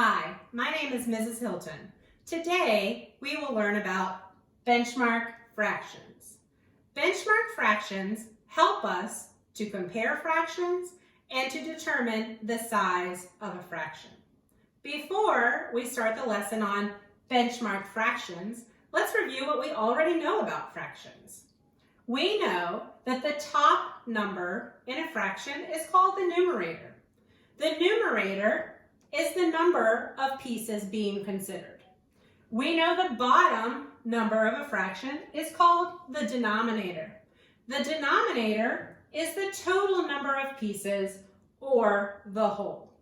Hi, my name is Mrs. Hilton. Today, we will learn about benchmark fractions. Benchmark fractions help us to compare fractions and to determine the size of a fraction. Before we start the lesson on benchmark fractions, let's review what we already know about fractions. We know that the top number in a fraction is called the numerator. The numerator is the number of pieces being considered. We know the bottom number of a fraction is called the denominator. The denominator is the total number of pieces or the whole.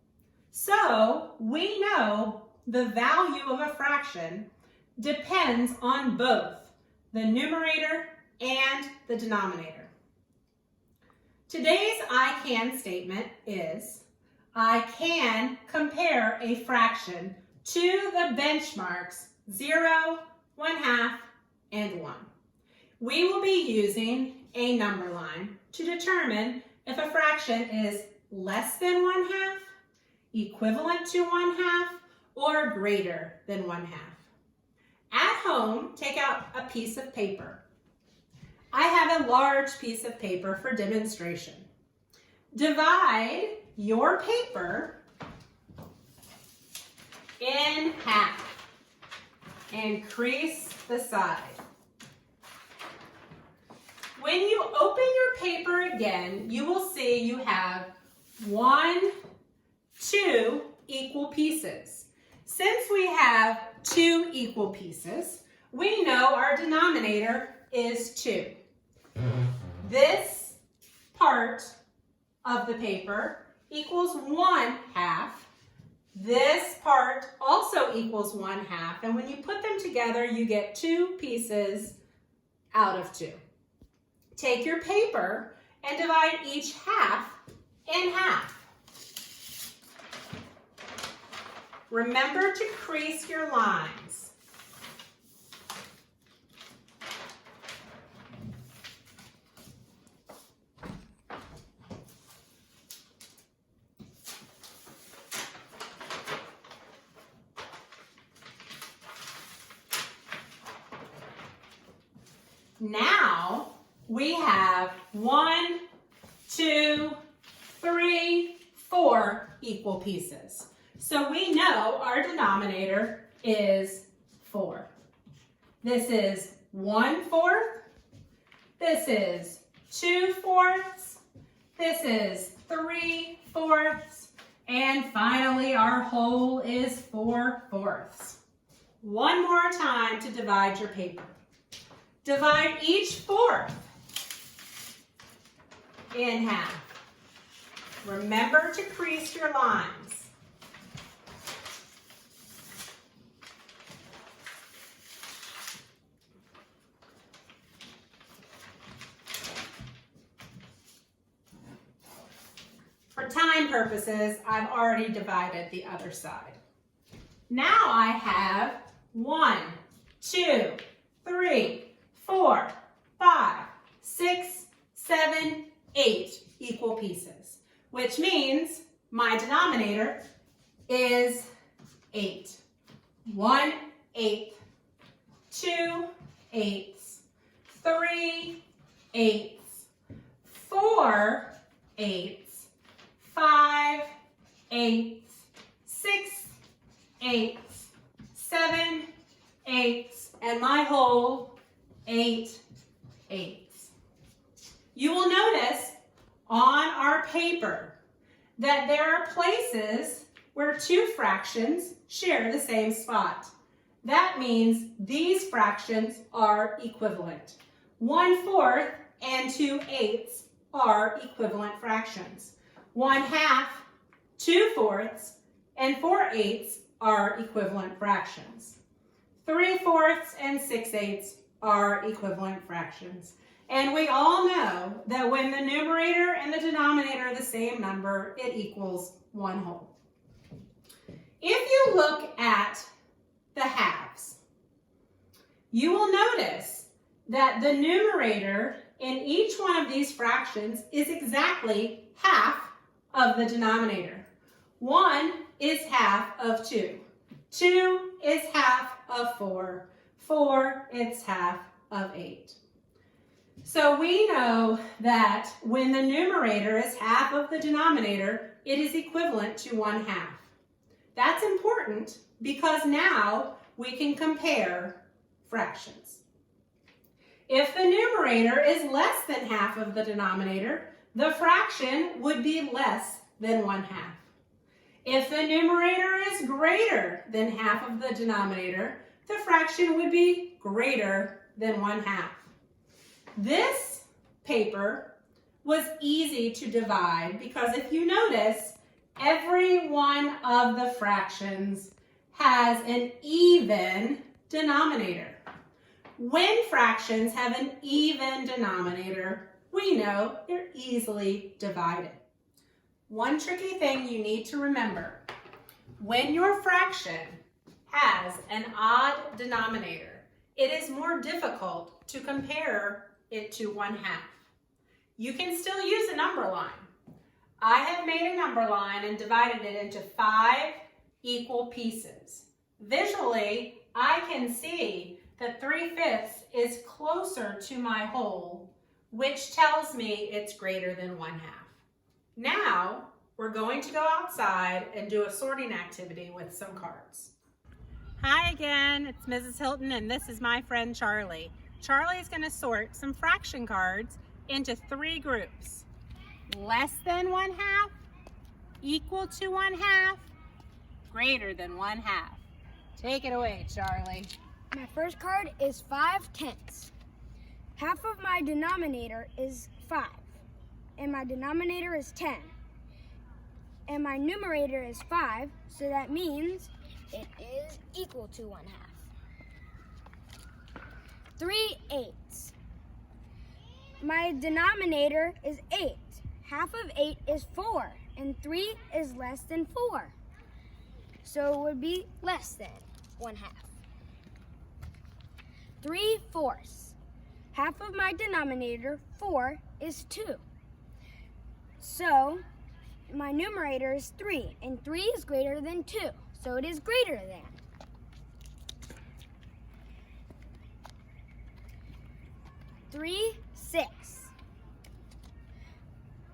So we know the value of a fraction depends on both the numerator and the denominator. Today's I can statement is, I can compare a fraction to the benchmarks 0, 1/2, and 1. We will be using a number line to determine if a fraction is less than 1/2, equivalent to 1/2, or greater than 1/2. At home, take out a piece of paper. I have a large piece of paper for demonstration. Divide your paper in half and crease the side. When you open your paper again, you will see you have 1, 2 equal pieces. Since we have 2 equal pieces, we know our denominator is 2. This part of the paper equals 1/2. This part also equals 1/2. And when you put them together, you get 2 pieces out of 2. Take your paper and divide each half in half. Remember to crease your lines. Now we have 1, 2, 3, 4 equal pieces. So we know our denominator is 4. This is 1/4. This is 2/4. This is 3/4. And finally, our whole is 4/4. One more time to divide your paper. Divide each 4th in half. Remember to crease your lines. For time purposes, I've already divided the other side. Now I have 1, 2, 3, 4, 5, 6, 7, 8 equal pieces, which means my denominator is 8. 1/8, 2/8, 3/8, 4/8, 5/8, 6/8, 7/8, and my whole 8/8. You will notice on our paper that there are places where 2 fractions share the same spot. That means these fractions are equivalent. 1/4 and 2/8 are equivalent fractions. 1/2, 2/4, and 4/8 are equivalent fractions. 3/4 and 6/8 are equivalent fractions. And we all know that when the numerator and the denominator are the same number, it equals 1 whole. If you look at the halves, you will notice that the numerator in each one of these fractions is exactly half of the denominator. 1 is half of 2. 2 is half of 4. 4 is half of 8. So we know that when the numerator is half of the denominator, it is equivalent to 1/2. That's important because now we can compare fractions. If the numerator is less than half of the denominator, the fraction would be less than 1/2. If the numerator is greater than half of the denominator, the fraction would be greater than 1/2. This paper was easy to divide because if you notice, every one of the fractions has an even denominator. When fractions have an even denominator, we know they're easily divided. One tricky thing you need to remember, when your fraction has an odd denominator, it is more difficult to compare it to 1/2. You can still use a number line. I have made a number line and divided it into 5 equal pieces. Visually, I can see that 3/5 is closer to my whole, which tells me it's greater than 1/2. Now, we're going to go outside and do a sorting activity with some cards. Hi again, it's Mrs. Hilton and this is my friend Charlie. Charlie is going to sort some fraction cards into 3 groups. Less than 1/2, equal to 1/2, greater than 1/2. Take it away, Charlie. My first card is 5/10. Half of my denominator is 5, and my denominator is 10. And my numerator is 5, so that means it is equal to 1/2. 3/8. My denominator is 8. Half of 8 is 4, and 3 is less than 4. So it would be less than 1/2. 3/4. Half of my denominator, 4, is 2. So my numerator is 3, and 3 is greater than 2. So it is greater than. 3/6.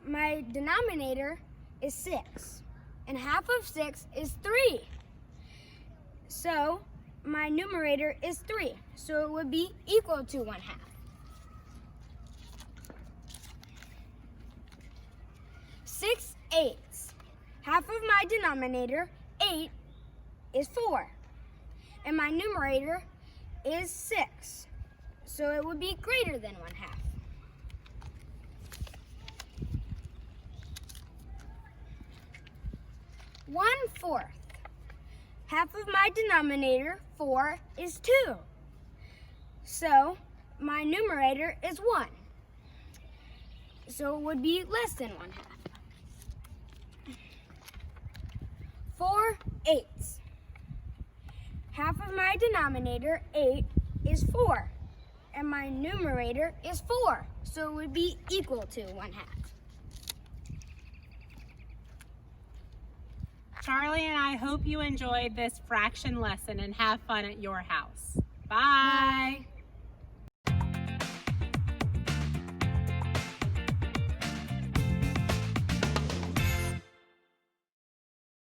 My denominator is 6, and half of 6 is 3. So my numerator is 3, so it would be equal to 1/2. 6/8. Half of my denominator, 8, is 4, and my numerator is 6. So it would be greater than 1/2. 1/4. Half of my denominator, 4, is 2. So my numerator is 1. So it would be less than 1/2. 4/8. Half of my denominator, 8, is 4. And my numerator is 4, so it would be equal to 1/2. Charlie and I hope you enjoyed this fraction lesson and have fun at your house. Bye. Bye.